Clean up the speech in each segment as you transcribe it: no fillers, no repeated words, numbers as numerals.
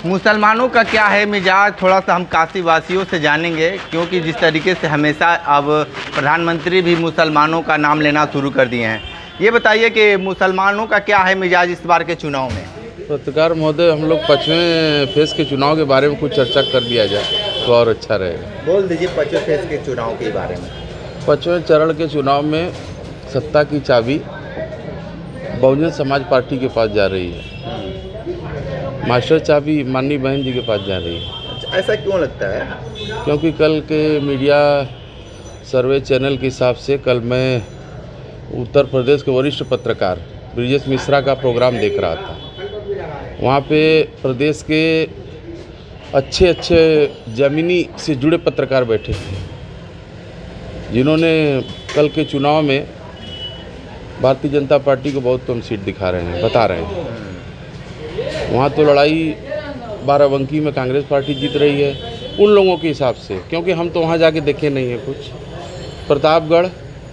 मुसलमानों का क्या है मिजाज, थोड़ा सा हम काशी वासियों से जानेंगे, क्योंकि जिस तरीके से हमेशा अब प्रधानमंत्री भी मुसलमानों का नाम लेना शुरू कर दिए हैं। ये बताइए कि मुसलमानों का क्या है मिजाज इस बार के चुनाव में। पत्रकार महोदय, हम लोग 5वें फेज़ के चुनाव के बारे में कुछ चर्चा कर दिया जाए तो और अच्छा रहेगा। बोल दीजिए 5वें फेज़ के चुनाव के बारे में। 5वें चरण के चुनाव में सत्ता की चाबी बहुजन समाज पार्टी के पास जा रही है, मास्टर चाबी माननीय बहन जी के पास जा रही है। ऐसा क्यों लगता है? क्योंकि कल के मीडिया सर्वे चैनल के हिसाब से कल मैं उत्तर प्रदेश के वरिष्ठ पत्रकार ब्रिजेश मिश्रा का प्रोग्राम देख रहा था। वहाँ पे प्रदेश के अच्छे ज़मीनी से जुड़े पत्रकार बैठे थे, जिन्होंने कल के चुनाव में भारतीय जनता पार्टी को बहुत कम सीट दिखा रहे हैं, बता रहे हैं। वहाँ तो लड़ाई बाराबंकी में कांग्रेस पार्टी जीत रही है उन लोगों के हिसाब से, क्योंकि हम तो वहाँ जाके देखे नहीं हैं कुछ। प्रतापगढ़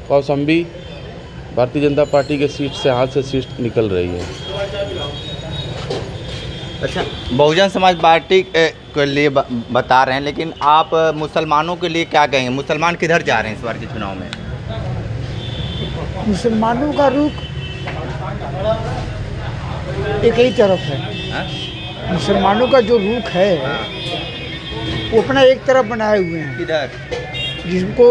कौशाम्बी भारतीय जनता पार्टी के सीट से हाथ से सीट निकल रही है। अच्छा, बहुजन समाज पार्टी के लिए बता रहे हैं, लेकिन आप मुसलमानों के लिए क्या कहेंगे? मुसलमान किधर जा रहे हैं इस बार के चुनाव में? मुसलमानों का रुख एक ही तरफ है। मुसलमानों का जो रुख है वो अपना एक तरफ बनाए हुए हैं। किधर? जिनको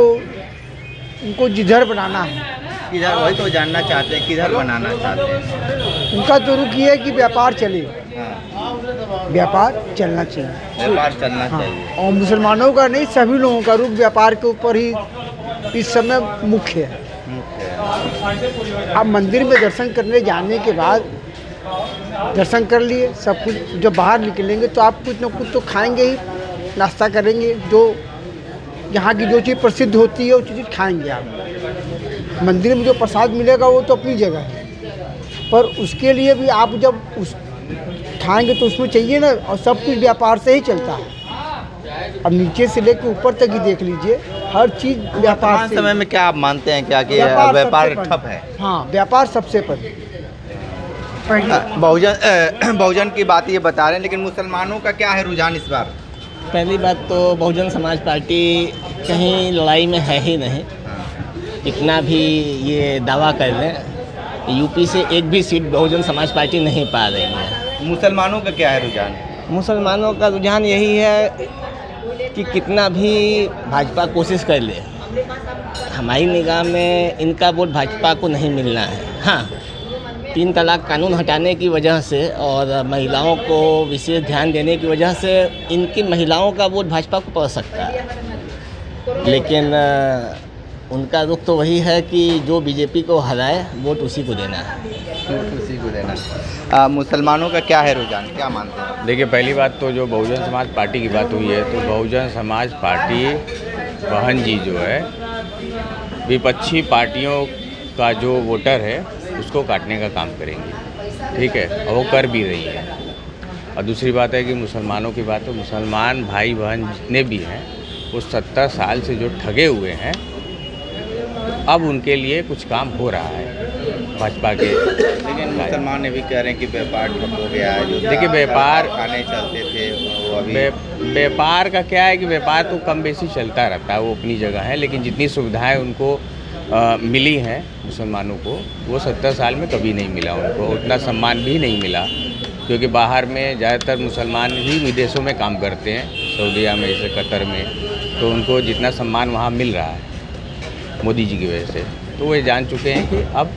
उनको जिधर बनाना है, किधर, वही तो जानना चाहते हैं, किधर बनाना चाहते हैं। उनका तो रुख ये है कि व्यापार चले, व्यापार चलना चाहिए, व्यापार चलना चाहिए। और मुसलमानों का नहीं, सभी लोगों का रुख व्यापार के ऊपर ही इस समय मुख्य है। आप मंदिर में दर्शन करने जाने के बाद दर्शन कर लिए, सब कुछ, जब बाहर निकलेंगे तो आप कुछ न कुछ तो खाएंगे ही, नाश्ता करेंगे, जो यहाँ की जो चीज़ प्रसिद्ध होती है वो चीज़ खाएंगे आप। मंदिर में जो प्रसाद मिलेगा वो तो अपनी जगह है, पर उसके लिए भी आप जब उस खाएंगे तो उसमें चाहिए ना, और सब कुछ व्यापार से ही चलता है। अब नीचे से लेकर ऊपर तक ही देख लीजिए, हर चीज़ व्यापार से। समय में क्या आप मानते हैं क्या कि व्यापार ठप है? हाँ, व्यापार सबसे पहले। बहुजन की बात ये बता रहे हैं, लेकिन मुसलमानों का क्या है रुझान इस बार? पहली बात तो बहुजन समाज पार्टी कहीं लड़ाई में है ही नहीं। इतना भी ये दावा कर लें, यूपी से एक भी सीट बहुजन समाज पार्टी नहीं पा रही है। मुसलमानों का क्या है रुझान? मुसलमानों का रुझान यही है कि कितना भी भाजपा कोशिश कर ले, हमारी निगाह में इनका वोट भाजपा को नहीं मिलना है। हाँ, 3 तलाक कानून हटाने की वजह से और महिलाओं को विशेष ध्यान देने की वजह से इनकी महिलाओं का वोट भाजपा को पड़ सकता है, लेकिन उनका रुख तो वही है कि जो बीजेपी को हराए वोट उसी को देना है। उसी को देना। मुसलमानों का क्या है रुझान, क्या मानते हैं? देखिए, पहली बात तो जो बहुजन समाज पार्टी की बात हुई है, तो बहुजन समाज पार्टी बहन जी जो है विपक्षी पार्टियों का जो वोटर है उसको काटने का काम करेंगी, ठीक है, और वो कर भी रही है। और दूसरी बात है कि मुसलमानों की बात है, मुसलमान भाई बहन जितने भी हैं वो 70 साल से जो ठगे हुए हैं, अब उनके लिए कुछ काम हो रहा है भाजपा के। लेकिन मुसलमान ने भी कह रहे हैं कि व्यापार ठप हो गया है। देखिए, व्यापार खाने चलते थे वो अभी व्यापार का क्या है कि व्यापार तो कम बेसी चलता रहता है, वो अपनी जगह है, लेकिन जितनी सुविधाएं उनको मिली हैं मुसलमानों को, वो 70 साल में कभी नहीं मिला उनको। उतना सम्मान भी नहीं मिला, क्योंकि बाहर में ज़्यादातर मुसलमान ही विदेशों में काम करते हैं, सऊदीया में, जैसे कतर में, तो उनको जितना सम्मान वहाँ मिल रहा है मोदी जी की वजह से, तो वो जान चुके हैं कि अब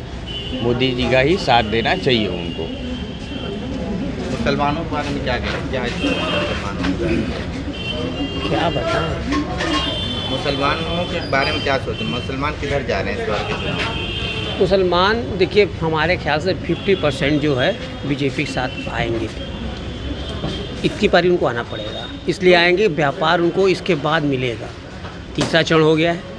मोदी जी का ही साथ देना चाहिए उनको। मुसलमानों के बारे में क्या कहें, क्या क्या बताएं? मुसलमानों के बारे में क्या सोचते हैं? मुसलमान किधर जा रहे हैं इस बार के चुनाव? मुसलमान देखिए, हमारे ख्याल से 50% जो है बीजेपी के साथ आएंगे। इतनी पारी उनको आना पड़ेगा, इसलिए आएंगे, व्यापार उनको इसके बाद मिलेगा। तीसरा चरण हो गया है,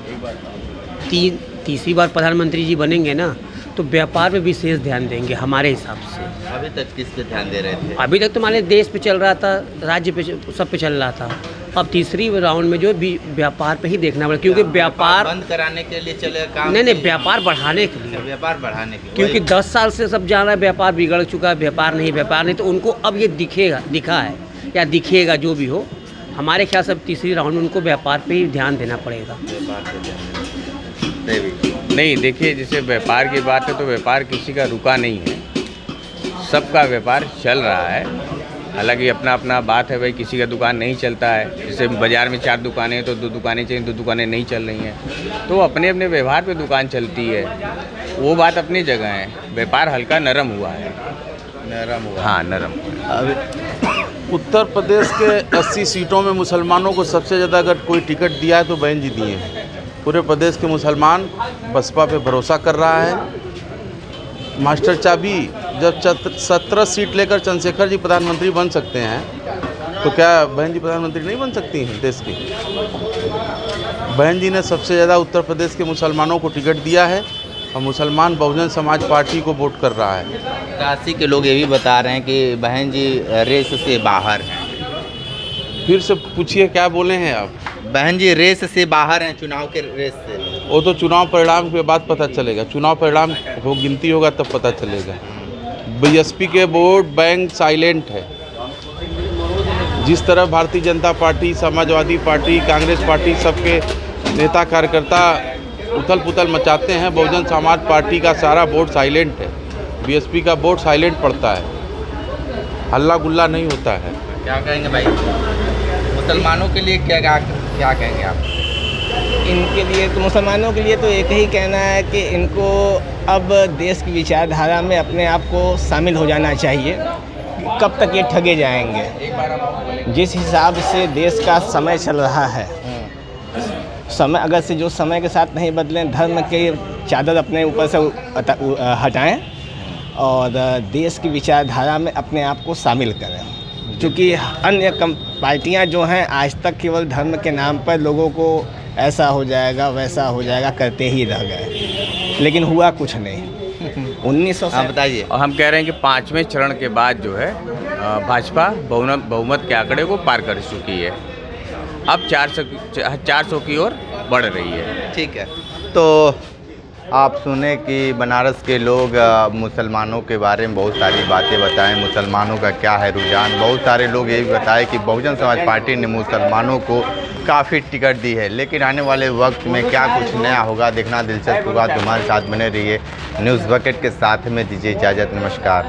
तीसरी बार प्रधानमंत्री जी बनेंगे ना, तो व्यापार पे विशेष ध्यान देंगे हमारे हिसाब से। अभी तक किस पे ध्यान दे रहे थे? अभी तक तो मान देश पे चल रहा था, राज्य पे, सब पे चल रहा था, अब तीसरी राउंड में जो व्यापार पे ही देखना पड़ेगा, क्योंकि व्यापार बंद कराने के लिए चले काम नहीं व्यापार बढ़ाने के लिए, व्यापार बढ़ाने के लिए, क्योंकि 10 साल से सब जान रहा है व्यापार बिगड़ चुका है, व्यापार नहीं, तो उनको अब ये दिखा है या दिखेगा जो भी हो। हमारे ख्याल से अब तीसरी राउंड में उनको व्यापार पे ही ध्यान देना पड़ेगा। नहीं, देखिए जैसे व्यापार की बात है तो व्यापार किसी का रुका नहीं है, सबका व्यापार चल रहा है। हालांकि अपना अपना बात है भाई, किसी का दुकान नहीं चलता है। जैसे बाज़ार में 4 दुकानें हैं तो 2 दुकानें चाहिए, 2 दुकानें नहीं चल रही हैं, तो अपने अपने व्यवहार पे दुकान चलती है, वो बात अपनी जगह है। व्यापार हल्का नरम हुआ है, हाँ नरम। उत्तर प्रदेश के 80 सीटों में मुसलमानों को सबसे ज़्यादा अगर कोई टिकट दिया है तो बहन जी दिए हैं। पूरे प्रदेश के मुसलमान बसपा पे भरोसा कर रहा है। मास्टर चाबी जब 17 सीट लेकर चंद्रशेखर जी प्रधानमंत्री बन सकते हैं तो क्या बहन जी प्रधानमंत्री नहीं बन सकती हैं देश की? बहन जी ने सबसे ज़्यादा उत्तर प्रदेश के मुसलमानों को टिकट दिया है और मुसलमान बहुजन समाज पार्टी को वोट कर रहा है। काशी के लोग ये भी बता रहे हैं कि बहन जी रेस से बाहर हैं। फिर से पूछिए क्या बोले हैं आप? बहन जी रेस से बाहर हैं, चुनाव के रेस से। वो तो चुनाव परिणाम के बाद पता चलेगा, चुनाव परिणाम हो गिनती होगा तब पता चलेगा। बीएसपी के वोट बैंक साइलेंट है। जिस तरह Bharatiya Janata party, Samajwadi party, Congress party सबके नेता कार्यकर्ता उथल पुथल मचाते हैं, बहुजन समाज पार्टी का सारा वोट साइलेंट है। बीएसपी का वोट साइलेंट पड़ता है, हल्ला गुल्ला नहीं होता है। क्या कहेंगे भाई मुसलमानों के लिए, क्या कहेंगे आप? इनके लिए तो, मुसलमानों के लिए तो एक ही कहना है कि इनको अब देश की विचारधारा में अपने आप को शामिल हो जाना चाहिए। कब तक ये ठगे जाएंगे? जिस हिसाब से देश का समय चल रहा है, समय अगर से जो समय के साथ नहीं बदलें, धर्म के चादर अपने ऊपर से हटाएं और देश की विचारधारा में अपने आप को शामिल करें। क्योंकि अन्य पार्टियां जो हैं आज तक केवल धर्म के नाम पर लोगों को ऐसा हो जाएगा वैसा हो जाएगा करते ही रह गए, लेकिन हुआ कुछ नहीं। 1900 बताइए। और हम कह रहे हैं कि 5वें चरण के बाद जो है भाजपा बहुमत के आंकड़े को पार कर चुकी है, अब 400 की ओर बढ़ रही है। ठीक है, तो आप सुने कि बनारस के लोग मुसलमानों के बारे में बहुत सारी बातें बताएं, मुसलमानों का क्या है रुझान। बहुत सारे लोग ये भी बताएं कि बहुजन समाज पार्टी ने मुसलमानों को काफ़ी टिकट दी है, लेकिन आने वाले वक्त में क्या कुछ नया होगा देखना दिलचस्प होगा। तुम्हारे साथ बने रहिए न्यूज़ बकेट के साथ में, दीजिए इजाज़त, नमस्कार।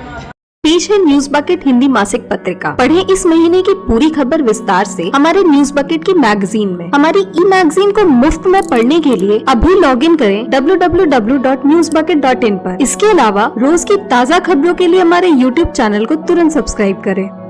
पेश है न्यूज बकेट हिंदी मासिक पत्रिका। पढ़ें इस महीने की पूरी खबर विस्तार से हमारे न्यूज बकेट की मैगजीन में। हमारी ई मैगजीन को मुफ्त में पढ़ने के लिए अभी लॉगिन करें www.newsbucket.in पर। इसके अलावा रोज की ताज़ा खबरों के लिए हमारे YouTube चैनल को तुरंत सब्सक्राइब करें।